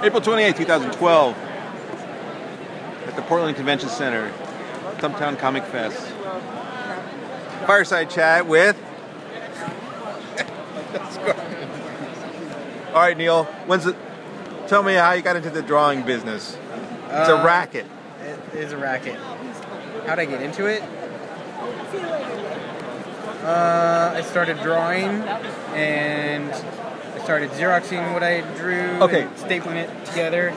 April 28, 2012, at the Portland Convention Center, Stumptown Comic Fest. Fireside chat with... All right, Neal, tell me how you got into the drawing business. It's a racket. It is a racket. How'd I get into it? I started drawing, and I started Xeroxing what I drew, okay, and stapling it together,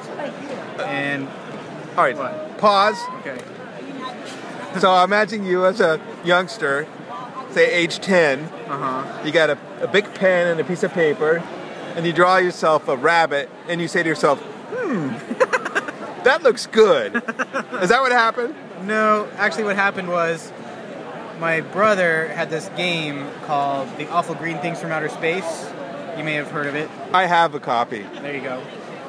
and... All right, what? Pause. Okay. So I imagine you as a youngster, say age 10, you got a big pen and a piece of paper, and you draw yourself a rabbit, and you say to yourself, that looks good. Is that what happened? No, actually what happened was my brother had this game called The Awful Green Things from Outer Space. You may have heard of it. I have a copy. There you go.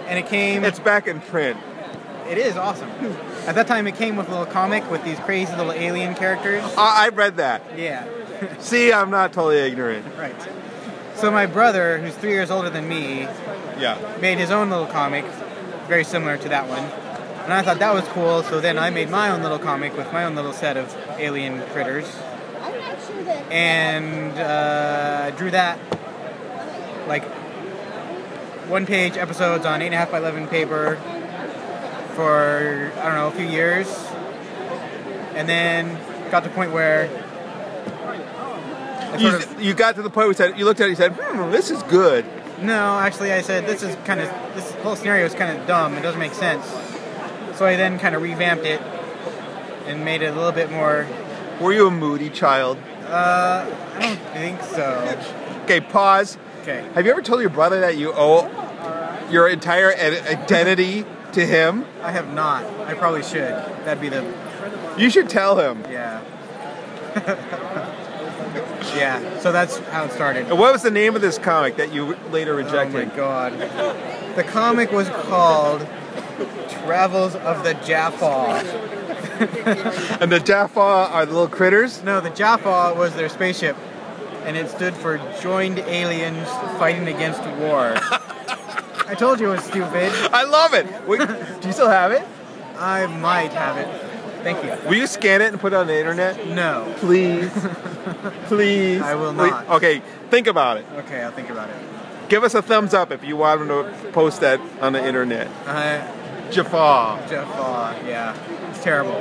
And it came... It's back in print. It is awesome. At that time it came with a little comic with these crazy little alien characters. I read that. Yeah. See, I'm not totally ignorant. Right. So my brother, who's 3 years older than me, made his own little comic, very similar to that one. And I thought that was cool, so then I made my own little comic with my own little set of alien critters. And I drew that, like, one-page episodes on 8.5 by 11 paper for, I don't know, a few years. And then got to the point where you got to the point where you looked at it and you said, this is good. No, actually I said, this whole scenario is kind of dumb, it doesn't make sense. So I then kind of revamped it and made it a little bit more... Were you a moody child? I don't think so. Okay, pause. Okay. Have you ever told your brother that you owe your entire identity to him? I have not. I probably should. That'd be the... You should tell him. Yeah. Yeah, so that's how it started. And what was the name of this comic that you later rejected? Oh my god. The comic was called Travels of the Jaffa. And the Jaffa are the little critters? No, the Jaffa was their spaceship, and it stood for Joined Aliens Fighting Against War. I told you it was stupid. I love it. Wait, do you still have it? I might have it. Thank you. Will you scan it and put it on the internet? No. Please. Please. I will not. Okay, think about it. Okay, I'll think about it. Give us a thumbs up if you want to post that on the internet. Jaffa. Jaffa, yeah. It's terrible.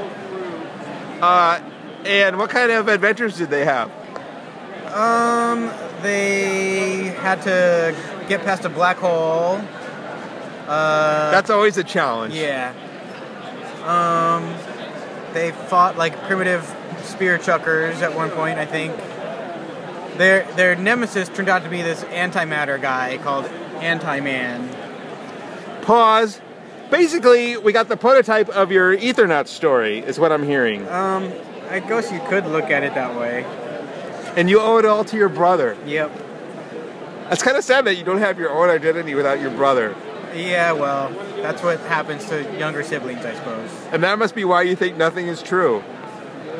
And what kind of adventures did they have? They had to get past a black hole. That's always a challenge. Yeah. They fought like primitive spear chuckers at one point, I think. Their nemesis turned out to be this antimatter guy called Anti-Man. Pause. Basically, we got the prototype of your Ethernet story, is what I'm hearing. I guess you could look at it that way. And you owe it all to your brother. Yep. It's kind of sad that you don't have your own identity without your brother. Yeah, well, that's what happens to younger siblings, I suppose. And that must be why you think nothing is true.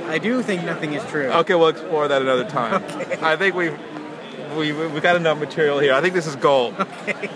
I do think nothing is true. Okay, we'll explore that another time. Okay. I think we've got enough material here. I think this is gold. Okay.